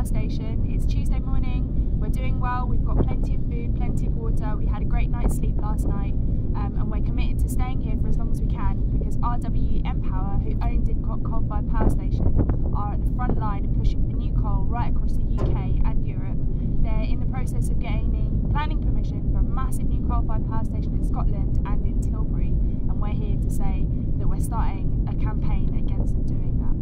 Power Station. It's Tuesday morning, we're doing well, we've got plenty of food, plenty of water, we had a great night's sleep last night, and we're committed to staying here for as long as we can because RWE Empower, who own Didcot Coal-Fired Power Station, are at the front line of pushing for new coal right across the UK and Europe. They're in the process of gaining planning permission for a massive new coal-fired power station in Scotland and in Tilbury, and we're here to say that we're starting a campaign against them doing that.